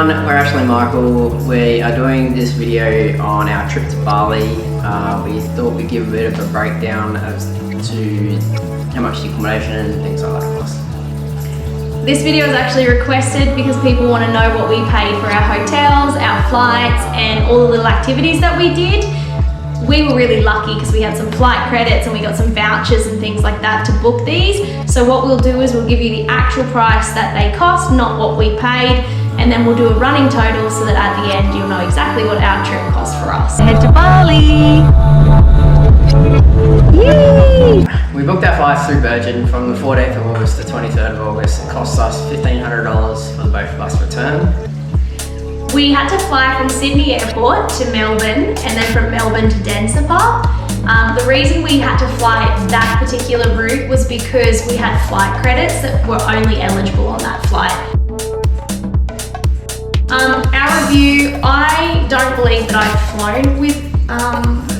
everyone, we're Ashlygh&Michael. We are doing this video on our trip to Bali. We thought we'd give a bit of a breakdown as to how much the accommodation and things like that cost. This video was actually requested because people want to know what we paid for our hotels, our flights, and all the little activities that we did. We were really lucky because we had some flight credits and we got some vouchers and things like that to book these. So what we'll do is we'll give you the actual price that they cost, not what we paid, and then we'll do a running total so that at the end you'll know exactly what our trip cost for us. Head to Bali! Yay! We booked our flights through Virgin from the 14th of August to 23rd of August. It cost us $1,500 for the both of us return. We had to fly from Sydney Airport to Melbourne and then from Melbourne to Denver. The reason we had to fly that particular route was because we had flight credits that were only eligible on that flight. Our review, I don't believe that I've flown with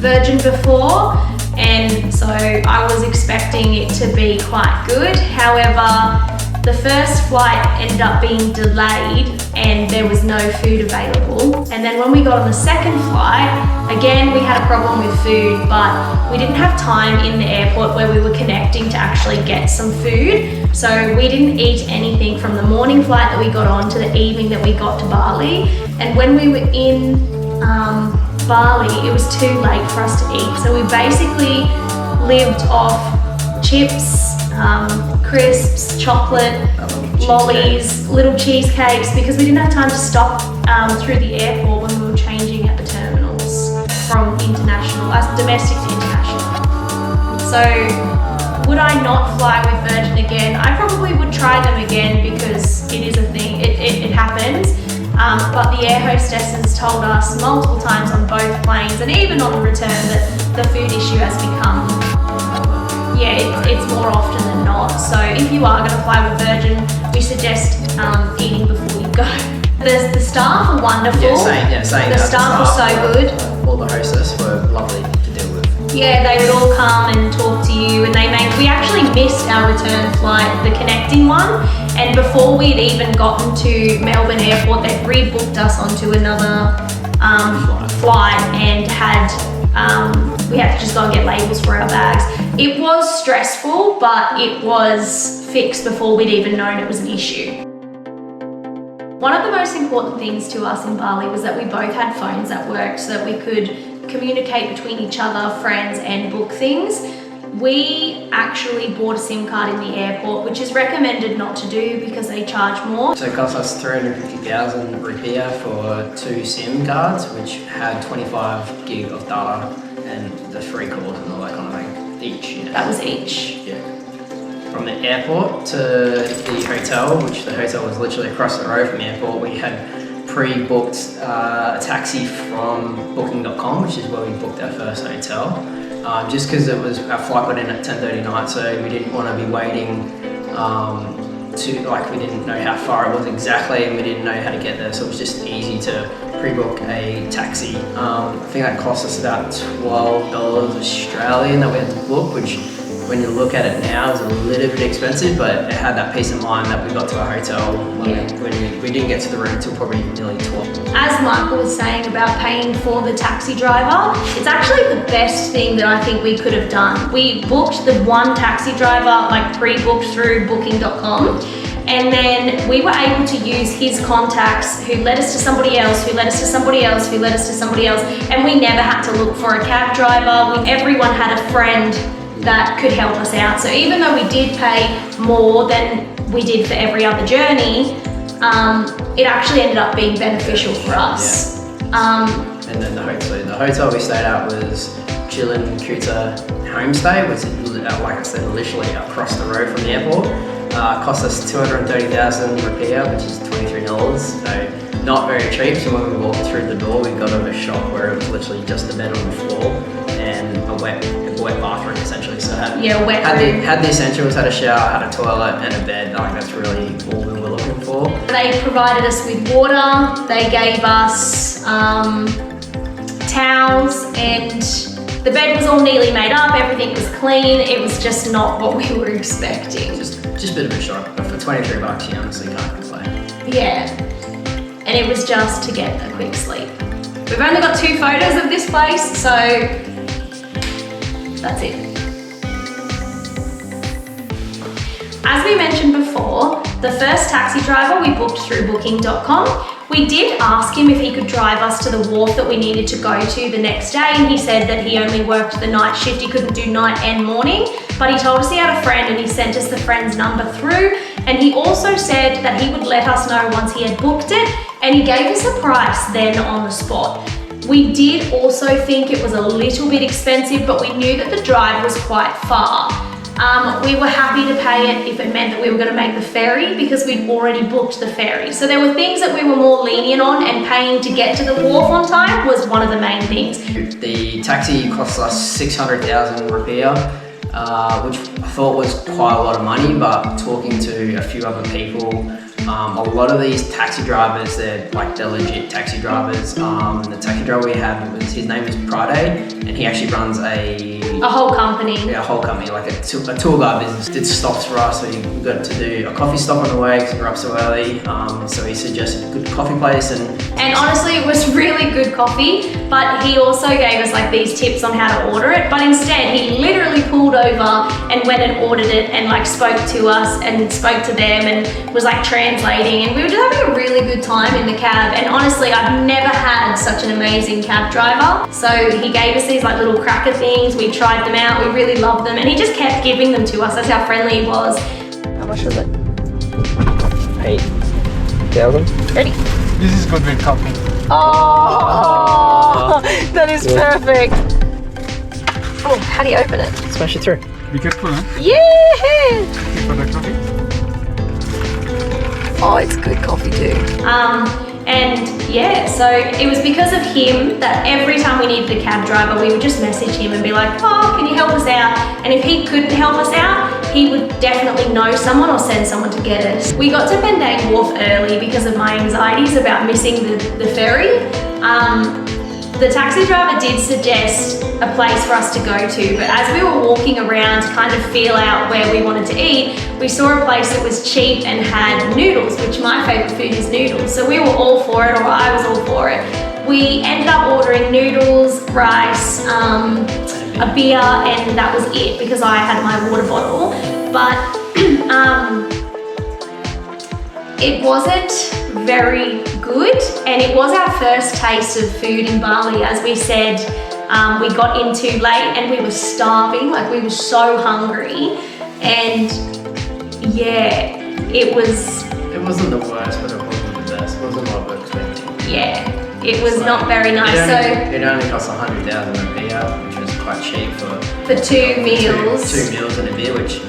Virgin before, and so I was expecting it to be quite good. However, the first flight ended up being delayed and there was no food available. And then when we got on the second flight, again, we had a problem with food, but we didn't have time in the airport where we were connecting to actually get some food. So we didn't eat anything from the morning flight that we got on to the evening that we got to Bali. And when we were in Bali, it was too late for us to eat. So we basically lived off chips, crisps, chocolate, lollies, little cheesecakes, because we didn't have time to stop through the airport when we were changing at the terminals from domestic to international. So would I not fly with Virgin again? I probably would try them again because it is a thing, it happens. But the air hostesses told us multiple times on both planes and even on the return that the food issue has become, it's more often than not. So if you are going to fly with Virgin, we suggest eating before you go. The staff are wonderful. The staff were so good. All the hostess were lovely to deal with. Yeah, they would all come and talk to you, and we actually missed our return flight, the connecting one, and before we'd even gotten to Melbourne Airport, they'd rebooked us onto another flight and we had to just go and get labels for our bags. It was stressful, but it was fixed before we'd even known it was an issue. One of the most important things to us in Bali was that we both had phones that worked so that we could communicate between each other, friends, and book things. We actually bought a SIM card in the airport, which is recommended not to do because they charge more. So it cost us 350,000 rupiah for 2 SIM cards, which had 25 gig of data and the free calls and all that kind of thing each. Yeah. That was each. Yeah. From the airport to the hotel, which the hotel was literally across the road from the airport, we had pre-booked a taxi from booking.com, which is where we booked our first hotel. Just because our flight got in at 10:30 night, so we didn't want to be waiting we didn't know how far it was exactly and we didn't know how to get there, so it was just easy to pre-book a taxi. I think that cost us about $12 Australian that we had to book, which when you look at it now is a little bit expensive, but it had that peace of mind that we got to our hotel when we didn't get to the room until probably nearly 12. As Michael was saying about paying for the taxi driver, it's actually the best thing that I think we could have done. We booked the one taxi driver, pre-booked through booking.com, and then we were able to use his contacts who led us to somebody else, who led us to somebody else, who led us to somebody else, and we never had to look for a cab driver. Everyone had a friend that could help us out. So even though we did pay more than we did for every other journey, it actually ended up being beneficial for us. And then the hotel we stayed at was Chillin Kuta Homestay, which is, like I said, literally across the road from the airport. Cost us 230,000 rupiah, which is $23, so not very cheap. So when we walked through the door, we got a shop where it was literally just a bed on the floor and a wet bathroom essentially. So had the essentials, had a shower, had a toilet and a bed. That's really all we were looking for. They provided us with water, they gave us towels, and the bed was all neatly made up, everything was clean. It was just not what we were expecting. Just a bit of a shock, but for $23 you honestly can't complain. Yeah. and it was just to get a quick sleep. We've only got 2 photos of this place, so that's it. As we mentioned before, the first taxi driver we booked through booking.com. We did ask him if he could drive us to the wharf that we needed to go to the next day, and he said that he only worked the night shift, he couldn't do night and morning, but he told us he had a friend and he sent us the friend's number through, and he also said that he would let us know once he had booked it, and he gave us a price then on the spot. We did also think it was a little bit expensive, but we knew that the drive was quite far. We were happy to pay it if it meant that we were going to make the ferry, because we'd already booked the ferry. So there were things that we were more lenient on, and paying to get to the wharf on time was one of the main things. The taxi cost us 600,000 rupiah, which I thought was quite a lot of money, but talking to a few other people, a lot of these taxi drivers, they're legit taxi drivers. The taxi driver we had, his name is Prade, and he actually runs a whole company. Yeah, a whole company, like a tour guide business. Did stops for us, so you got to do a coffee stop on the way because we were up so early. So he suggested a good coffee place, and honestly, it was really good coffee, but he also gave us these tips on how to order it. But instead, he literally pulled over and went and ordered it, and spoke to us and spoke to them, and was translating, and we were just having a really good time in the cab. And honestly, I've never had such an amazing cab driver. So he gave us these little cracker things. We tried them out, we really loved them, and he just kept giving them to us. That's how friendly he was. How much was it? 8,000. Ready? This is good with coffee. Oh, that is perfect. Oh, how do you open it? Smash it through. Be careful, huh? Yeah! Thank you for the coffee. Oh, it's good coffee too. And yeah, so it was because of him that every time we needed a cab driver, we would just message him and be like, oh, can you help us out? And if he couldn't help us out, he would definitely know someone or send someone to get us. We got to Pendang Wharf early because of my anxieties about missing the ferry. The taxi driver did suggest a place for us to go to, but as we were walking around to kind of feel out where we wanted to eat, we saw a place that was cheap and had noodles, which my favourite food is noodles. So we were all for it, or I was all for it. We ended up ordering noodles, rice, a beer, and that was it because I had my water bottle. But it wasn't very good, and it was our first taste of food in Bali. As we said, we got in too late and we were starving, we were so hungry, and yeah, it wasn't the worst, but it wasn't the best. It wasn't what we were expecting. Yeah, it was not very nice. It only cost 100,000 rupiah, which was quite cheap for 2 meals. Two meals and a beer, which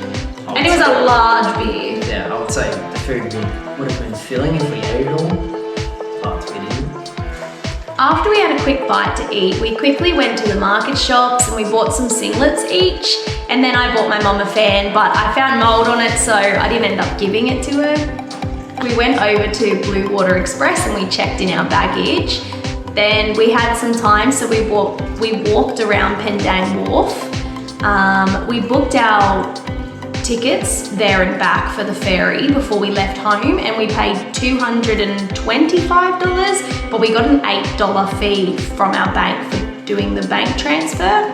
And it was a large beer. Yeah, I would say the food would have been filling if we ate it all, but we didn't. After we had a quick bite to eat, we quickly went to the market shops and we bought some singlets each, and then I bought my mum a fan, but I found mold on it, so I didn't end up giving it to her. We went over to Blue Water Express and we checked in our baggage. Then we had some time, so we walked around Pendang Wharf. We booked our tickets there and back for the ferry before we left home, and we paid $225, but we got an $8 fee from our bank for doing the bank transfer.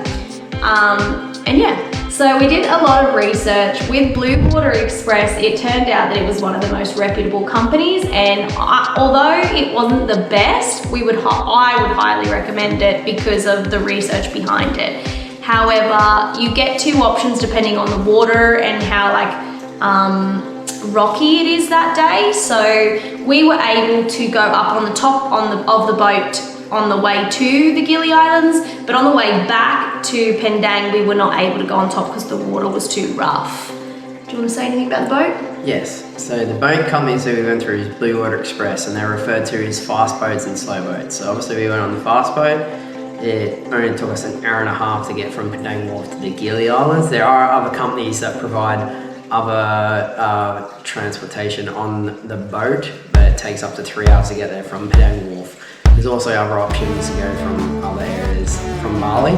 And yeah, so we did a lot of research with Blue Water Express. It turned out that it was one of the most reputable companies, and although it wasn't the best, I would highly recommend it because of the research behind it. However, you get 2 options depending on the water and how rocky it is that day. So we were able to go up on the top of the boat on the way to the Gili Islands, but on the way back to Pendang, we were not able to go on top because the water was too rough. Do you want to say anything about the boat? Yes. So the boat companies that we went through is Blue Water Express, and they're referred to as fast boats and slow boats. So obviously we went on the fast boat. It only took us an hour and a half to get from Pendang Wharf to the Gili Islands. There are other companies that provide other transportation on the boat, but it takes up to 3 hours to get there from Pendang Wharf. There's also other options to go from other areas from Bali.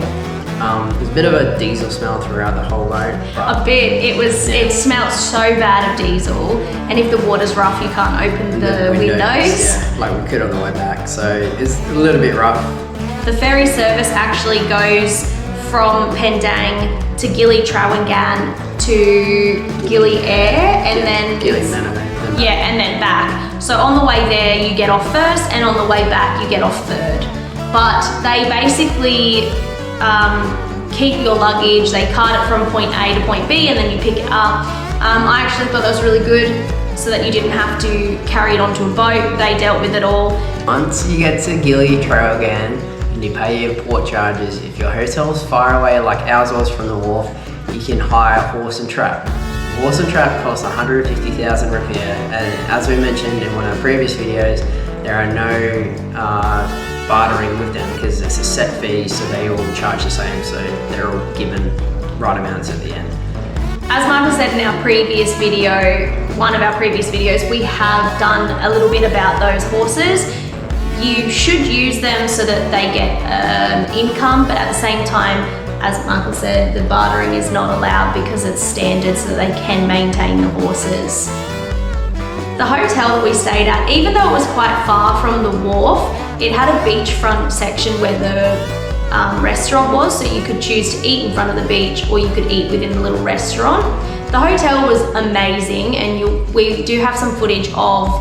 There's a bit of a diesel smell throughout the whole boat. A bit. It smelled so bad of diesel, and if the water's rough, you can't open the windows. Yeah, like we could on the way back, so it's a little bit rough. The ferry service actually goes from Pendang to Gili Trawangan to Gili Air, and then Gili Manor. yeah, and then back. So on the way there, you get off first, and on the way back, you get off third. But they basically keep your luggage, they cart it from point A to point B, and then you pick it up. I actually thought that was really good, so that you didn't have to carry it onto a boat. They dealt with it all. Once you get to Gili Trawangan and you pay your port charges, if your hotel's far away like ours was from the wharf, you can hire horse and trap. Horse and trap costs 150,000 rupiah, and as we mentioned in one of our previous videos, there are no bartering with them because it's a set fee, so they all charge the same, so they're all given right amounts at the end. As Michael said in our previous video, one of our previous videos, we have done a little bit about those horses. You should use them so that they get income, but at the same time, as Michael said, the bartering is not allowed because it's standard so that they can maintain the horses. The hotel that we stayed at, even though it was quite far from the wharf, it had a beachfront section where the restaurant was, so you could choose to eat in front of the beach or you could eat within the little restaurant. The hotel was amazing, and we do have some footage of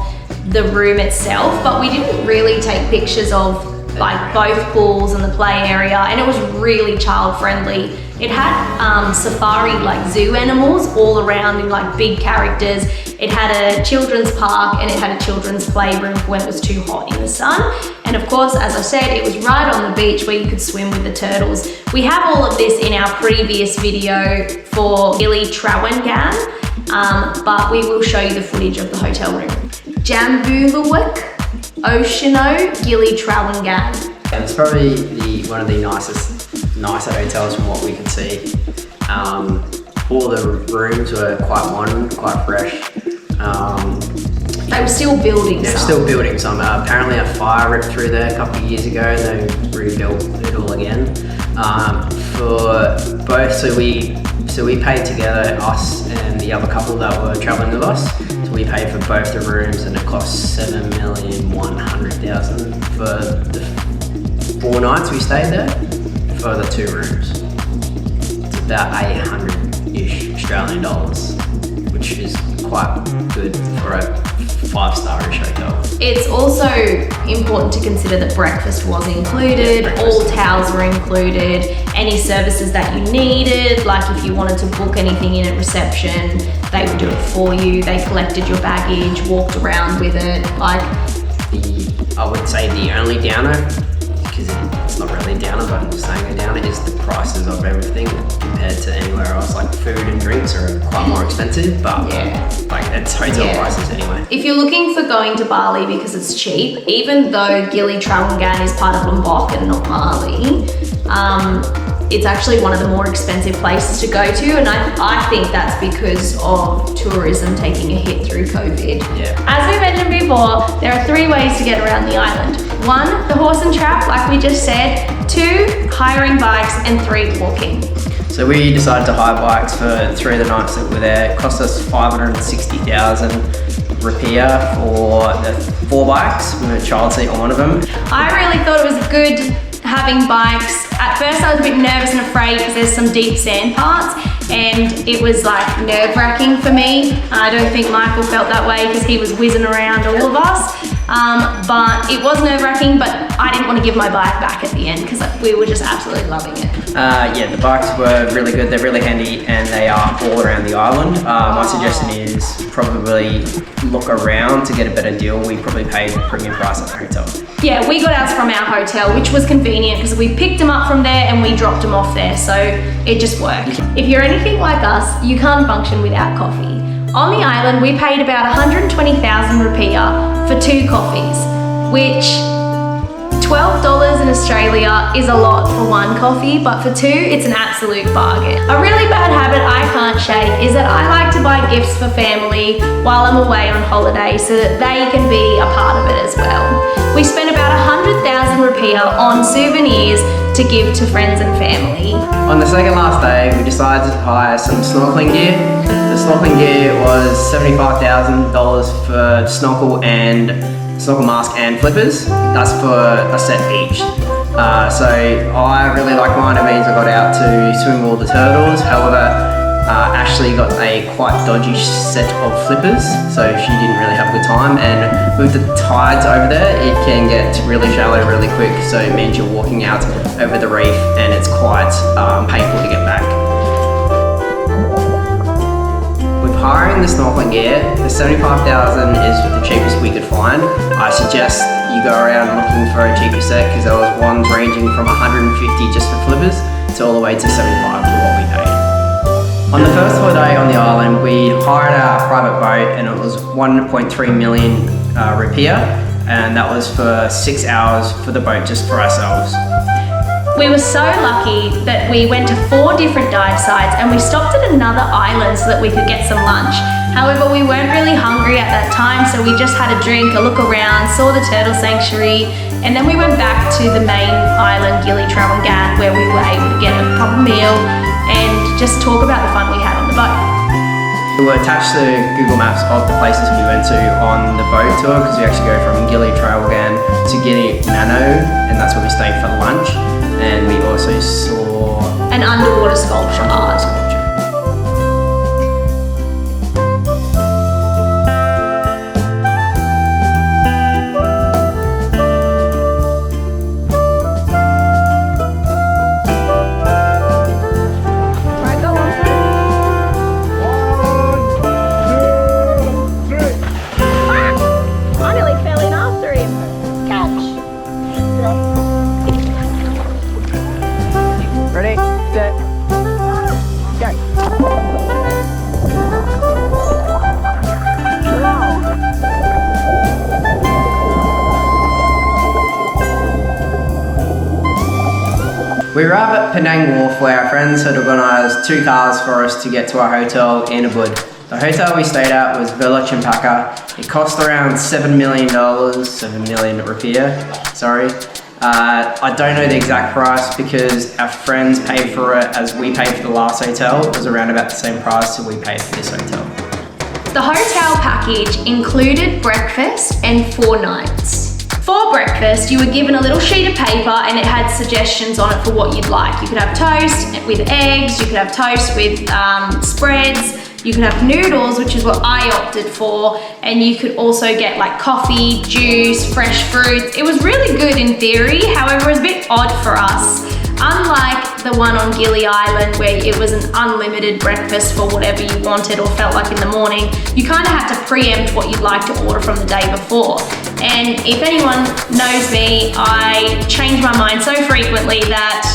the room itself, but we didn't really take pictures of like both pools and the play area, and it was really child friendly. It had safari like zoo animals all around in like big characters. It had a children's park, and it had a children's playroom for when it was too hot in the sun. And of course, as I said, it was right on the beach where you could swim with the turtles. We have all of this in our previous video for Gili Trawangan, but we will show you the footage of the hotel room. Jambuluwak, Oceano, Gili Trawangan. And it's probably one of the nicer hotels from what we could see. All the rooms were quite modern, quite fresh. They were still building They're some. still building some. Apparently a fire ripped through there a couple of years ago, and they rebuilt it all again. For both, so we paid together, us and the other couple that were travelling with us. So we paid for both the rooms, and it cost 7,100,000 for the 4 nights we stayed there for the 2 rooms. It's about 800-ish Australian dollars, which is quite good for a 5-star-ish hotel. It's also important to consider that breakfast was included, all towels were included, any services that you needed, like if you wanted to book anything in at reception, they would do it for you. They collected your baggage, walked around with it. Like, I would say the only downer, because it's not really a downer, but I'm just saying a downer, is the prices of everything compared to anywhere else. Like food and drinks are quite more expensive, but like it's hotel prices anyway. if you're looking for going to Bali because it's cheap, even though Gili Trawangan is part of Lombok and not Bali, it's actually one of the more expensive places to go to, and I think that's because of tourism taking a hit through COVID. Yeah. As we mentioned before, there are 3 ways to get around the island. 1, the horse and trap, like we just said. 2, hiring bikes, and 3, walking. So we decided to hire bikes for 3 of the nights that we were there. It cost us 560,000 rupiah for the 4 bikes with a child seat on one of them. I really thought it was good having bikes. At first I was a bit nervous and afraid because there's some deep sand parts, and it was like nerve-wracking for me. I don't think Michael felt that way because he was whizzing around all of us. But it was nerve-wracking, but I didn't want to give my bike back at the end because we were just absolutely loving it. Yeah, the bikes were really good. They're really handy, and they are all around the island. My suggestion is probably look around to get a better deal. We probably paid the premium price at the hotel. Yeah, we got ours from our hotel, which was convenient because we picked them up from there and we dropped them off there, so it just worked. If you're anything like us, you can't function without coffee. On the island, we paid about 120,000 rupiah for 2 coffees, which $12 in Australia is a lot for one coffee, but for two, it's an absolute bargain. A really bad habit I can't shake is that I like to buy gifts for family while I'm away on holiday so that they can be a part of it as well. We spent about 100,000 rupiah on souvenirs to give to friends and family. On the second last day, we decided to hire some snorkeling gear. The snorkeling gear was $75,000 for snorkel mask and flippers. That's for a set each. So I really like mine. It means I got out to swim with all the turtles. However, Ashley got a quite dodgy set of flippers, so she didn't really have a good time. And with the tides over there, it can get really shallow really quick, so it means you're walking out over the reef and it's quite painful to get back. With hiring the snorkeling gear, the $75,000 is the cheapest we could find. I suggest you go around looking for a cheaper set because there was ones ranging from $150 just for flippers to all the way to $75 for what we paid. On the first holiday on the island, we hired our private boat and it was 1.3 million rupiah, and that was for 6 hours for the boat just for ourselves. We were so lucky that we went to 4 different dive sites and we stopped at another island so that we could get some lunch. However, we weren't really hungry at that time, so we just had a drink, a look around, saw the turtle sanctuary, and then we went back to the main island, Gili Trawangan, where we were able to get a proper meal and just talk about the fun we had on the boat. We will attach the Google Maps of the places we went to on the boat tour because we actually go from Gili Trawangan to Gili Mano, and that's where we stayed for lunch. And we also saw an underwater sculpture art. Ready, set, go. We arrived at Penang Wharf where our friends had organised 2 cars for us to get to our hotel in Ubud. The hotel we stayed at was Villa Cempaka. It cost around $7 million rupiah, sorry. I don't know the exact price because our friends paid for it as we paid for the last hotel. It was around about the same price so we paid for this hotel. The hotel package included breakfast and 4 nights. For breakfast, you were given a little sheet of paper and it had suggestions on it for what you'd like. You could have toast with eggs, you could have toast with spreads, you could have noodles, which is what I opted for, and you could also get like coffee, juice, fresh fruits. It was really good in theory, however, it was a bit odd for us. Unlike the one on Gili Island where it was an unlimited breakfast for whatever you wanted or felt like in the morning, you kind of had to preempt what you'd like to order from the day before. And if anyone knows me, I change my mind so frequently that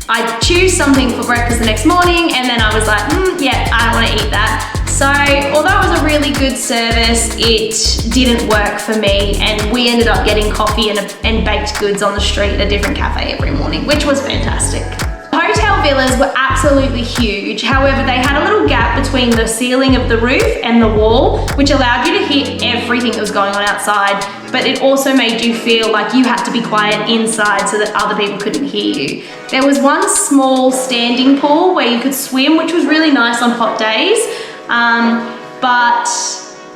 I'd choose something for breakfast the next morning and then I was like, yeah, I don't want to eat that. So although it was a really good service, it didn't work for me and we ended up getting coffee and baked goods on the street at a different cafe every morning, which was fantastic. Hotel villas were absolutely huge. However, they had a little gap between the ceiling of the roof and the wall, which allowed you to hear everything that was going on outside, but it also made you feel like you had to be quiet inside so that other people couldn't hear you. There was one small standing pool where you could swim, which was really nice on hot days. But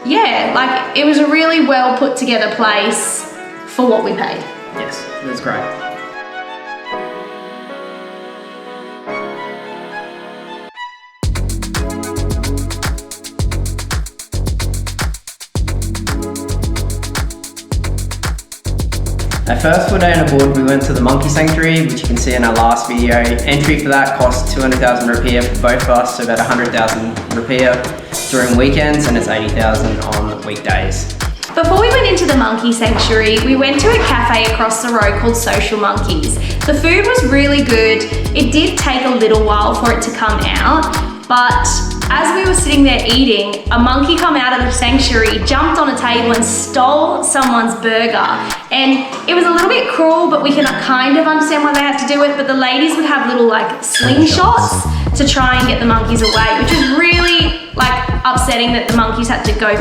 yeah, like it was a really well put together place for what we paid. Yes, it was great. Our first full day on board, we went to the monkey sanctuary, which you can see in our last video. Entry for that cost 200,000 rupiah for both of us, so about 100,000 rupiah during weekends, and it's 80,000 on weekdays. Before we went into the monkey sanctuary, we went to a cafe across the road called Social Monkeys. The food was really good. It did take a little while for it to come out, but as we were sitting there eating, a monkey come out of the sanctuary, jumped on a table and stole someone's burger. And it was a little bit cruel, but we can kind of understand why they had to do it. But the ladies would have little like slingshots to try and get the monkeys away, which was really like upsetting that the monkeys had to go